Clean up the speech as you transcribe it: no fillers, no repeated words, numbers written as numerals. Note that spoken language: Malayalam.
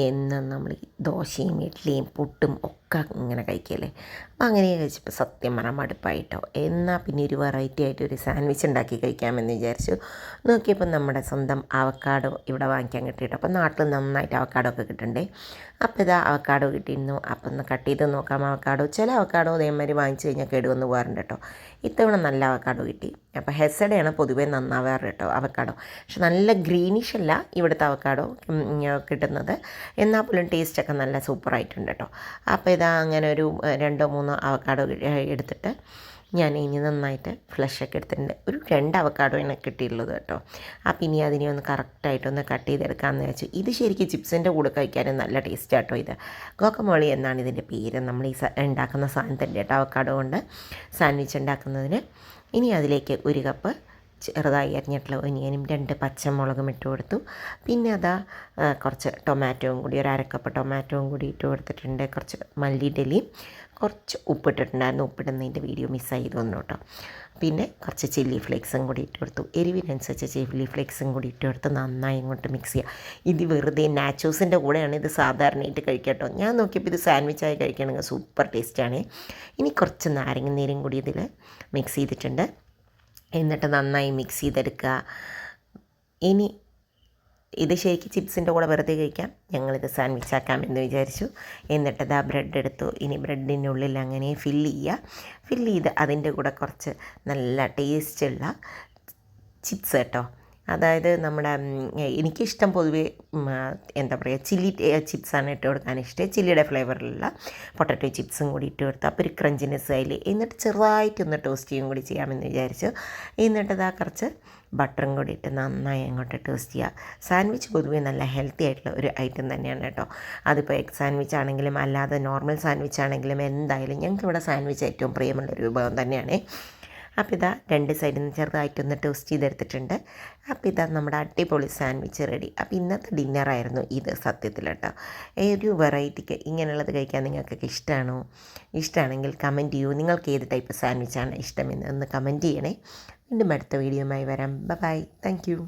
എന്നും നമ്മൾ ദോശയും ഇഡ്ഡലിയും പുട്ടും ഒക്കെ ഇങ്ങനെ കഴിക്കല്ലേ. അപ്പോൾ അങ്ങനെ കഴിച്ചപ്പോൾ സത്യം പറഞ്ഞാൽ മടുപ്പായിട്ടോ. എന്നാൽ പിന്നെ ഒരു വെറൈറ്റി ആയിട്ട് ഒരു സാൻഡ്വിച്ച് ഉണ്ടാക്കി കഴിക്കാമെന്ന് വിചാരിച്ചു. നോക്കിയപ്പോൾ നമ്മുടെ സ്വന്തം അവക്കാഡോ ഇവിടെ വാങ്ങിക്കാൻ കിട്ടിയിട്ടോ. അപ്പോൾ നാട്ടിൽ നന്നായിട്ട് അവക്കാഡോ ഒക്കെ കിട്ടണ്ടേ. അപ്പോൾ ഇതാ അവക്കാഡോ കിട്ടിയിരുന്നു. അപ്പോൾ ഒന്ന് കട്ട് ചെയ്ത് നോക്കാം അവക്കാഡോ. ചില അവക്കാഡോ അതേമാതിരി വാങ്ങിച്ച് കഴിഞ്ഞാൽ കേടുവന്ന് പോകാറുണ്ട് കേട്ടോ. ഇത്തവണ നല്ല അവക്കാഡോ കിട്ടി. അപ്പോൾ ഹെസഡയാണ് പൊതുവേ നന്നാവാറ് കേട്ടോ അവക്കാഡോ. പക്ഷെ നല്ല ഗ്രീനിഷ് അല്ല ഇവിടുത്തെ അവക്കാഡോ കിട്ടുന്നത്. എന്നാൽ പോലും ടേസ്റ്റൊക്കെ നല്ല സൂപ്പറായിട്ടുണ്ട് കേട്ടോ. അപ്പോൾ ഇതാ അങ്ങനെ ഒരു 2-3 അവക്കാഡോ എടുത്തിട്ട് ഞാൻ ഇനി നന്നായിട്ട് ഫ്ലഷൊക്കെ എടുത്തിട്ടുണ്ട്. ഒരു 2 അവക്കാഡോ ആണ് കിട്ടിയിട്ടുള്ളത് കേട്ടോ. അപ്പോൾ ഇനി അതിനെ ഒന്ന് കറക്റ്റായിട്ടൊന്ന് കട്ട് ചെയ്തെടുക്കാമെന്ന് വെച്ചു. ഇത് ശരിക്കും ചിപ്സിൻ്റെ കൂടെ കഴിക്കാനും നല്ല ടേസ്റ്റ് കേട്ടോ. ഇത് ഗോക്കമോളി എന്നാണ് ഇതിൻ്റെ പേര്. നമ്മൾ ഈ ഉണ്ടാക്കുന്ന സാധനത്തിൻ്റെ കേട്ടോ അവക്കാഡോ കൊണ്ട് സാൻഡ്വിച്ച് ഉണ്ടാക്കുന്നതിന്. ഇനി അതിലേക്ക് 1 കപ്പ് ചെറുതായി അരിഞ്ഞിട്ടുള്ള ഒനിയനും 2 പച്ചമുളകും ഇട്ട് കൊടുത്തു. പിന്നെ അതാ കുറച്ച് ടൊമാറ്റോയും കൂടി, ഒരു 1/2 കപ്പ് ടൊമാറ്റോയും കൂടി ഇട്ട് കൊടുത്തിട്ടുണ്ട്. കുറച്ച് മല്ലിയിലയും കുറച്ച് ഉപ്പിട്ടിട്ടുണ്ടായിരുന്നു. ഉപ്പിടുന്നതിൻ്റെ വീഡിയോ മിസ്സായി തോന്നുന്നു കേട്ടോ. പിന്നെ കുറച്ച് ചില്ലി ഫ്ലേക്സും കൂടി ഇട്ട് കൊടുത്തു. എരിവിനനുസരിച്ച് ചില്ലി ഫ്ലേക്സും കൂടി ഇട്ട് കൊടുത്ത് നന്നായി ഇങ്ങോട്ട് മിക്സ് ചെയ്യുക. ഇത് വെറുതെ നാച്ചോസിൻ്റെ കൂടെയാണ് ഇത് സാധാരണയായിട്ട് കഴിക്കുക കേട്ടോ. ഞാൻ നോക്കിയപ്പോൾ ഇത് സാൻഡ്വിച്ചായി കഴിക്കുകയാണെങ്കിൽ സൂപ്പർ ടേസ്റ്റാണ്. ഇനി കുറച്ച് നാരങ്ങ നീരും കൂടി ഇതിൽ മിക്സ് ചെയ്തിട്ടുണ്ട്. എന്നിട്ട് നന്നായി മിക്സ് ചെയ്തെടുക്കുക. ഇനി ഇത് ശരിക്കും ചിപ്സിൻ്റെ കൂടെ വെറുതെ കഴിക്കാം. ഞങ്ങളിത് സാൻഡ്വിച്ച് ആക്കാം എന്ന് വിചാരിച്ചു. എന്നിട്ട് ഇതാ ബ്രെഡ് എടുത്തു. ഇനി ബ്രെഡിൻ്റെ ഉള്ളിൽ അങ്ങനെ ഫില്ല് ചെയ്ത് അതിൻ്റെ കൂടെ കുറച്ച് നല്ല ടേസ്റ്റുള്ള ചിപ്സ് കേട്ടോ. അതായത് നമ്മുടെ എനിക്കിഷ്ടം പൊതുവേ എന്താ പറയുക ചില്ലി ചിപ്സാണ് ഇട്ട് കൊടുക്കാൻ ഇഷ്ടം. ചില്ലിയുടെ ഫ്ലേവറിലുള്ള പൊട്ടറ്റോ ചിപ്സും കൂടി ഇട്ട് കൊടുത്തു. അപ്പോൾ ഒരു ക്രഞ്ചിനെസ് അതിൽ. എന്നിട്ട് ചെറുതായിട്ടൊന്ന് ടോസ്റ്റ് ചെയ്യും കൂടി ചെയ്യാമെന്ന് വിചാരിച്ചു. എന്നിട്ട് ഇതാ കുറച്ച് ബട്ടറും കൂടി ഇട്ട് നന്നായി അങ്ങോട്ട് ടോസ്റ്റ് ചെയ്യുക. സാൻഡ്വിച്ച് പൊതുവേ നല്ല ഹെൽത്തി ആയിട്ടുള്ള ഒരു ഐറ്റം തന്നെയാണ് കേട്ടോ. അതിപ്പോൾ എഗ് സാൻഡ്വിച്ച് ആണെങ്കിലും അല്ലാതെ നോർമൽ സാൻഡ്വിച്ച് ആണെങ്കിലും എന്തായാലും ഞങ്ങൾക്കിവിടെ സാൻഡ്വിച്ച് ഏറ്റവും പ്രിയമുള്ളൊരു വിഭവം തന്നെയാണ്. അപ്പോൾ ഇതാ 2 സൈഡിൽ നിന്ന് ചെറുതായിട്ടൊന്ന് ടോസ്റ്റ് ചെയ്തെടുത്തിട്ടുണ്ട്. അപ്പോൾ ഇതാ നമ്മുടെ അടിപൊളി സാൻഡ്വിച്ച് റെഡി. അപ്പോൾ ഇന്നത്തെ ഡിന്നറായിരുന്നു ഇത് സത്യത്തിൽ കേട്ടോ. ഒരു വെറൈറ്റിക്ക് ഇങ്ങനെയുള്ളത് കഴിക്കാൻ നിങ്ങൾക്കൊക്കെ ഇഷ്ടമാണോ? ഇഷ്ടമാണെങ്കിൽ കമൻറ്റ് ചെയ്യൂ. നിങ്ങൾക്ക് ഏത് ടൈപ്പ് സാൻഡ്വിച്ചാണ് ഇഷ്ടമെന്ന് ഒന്ന് കമൻറ്റ് ചെയ്യണേ. വീണ്ടും അടുത്ത വീഡിയോയുമായി വരാം. ബൈ. Thank you.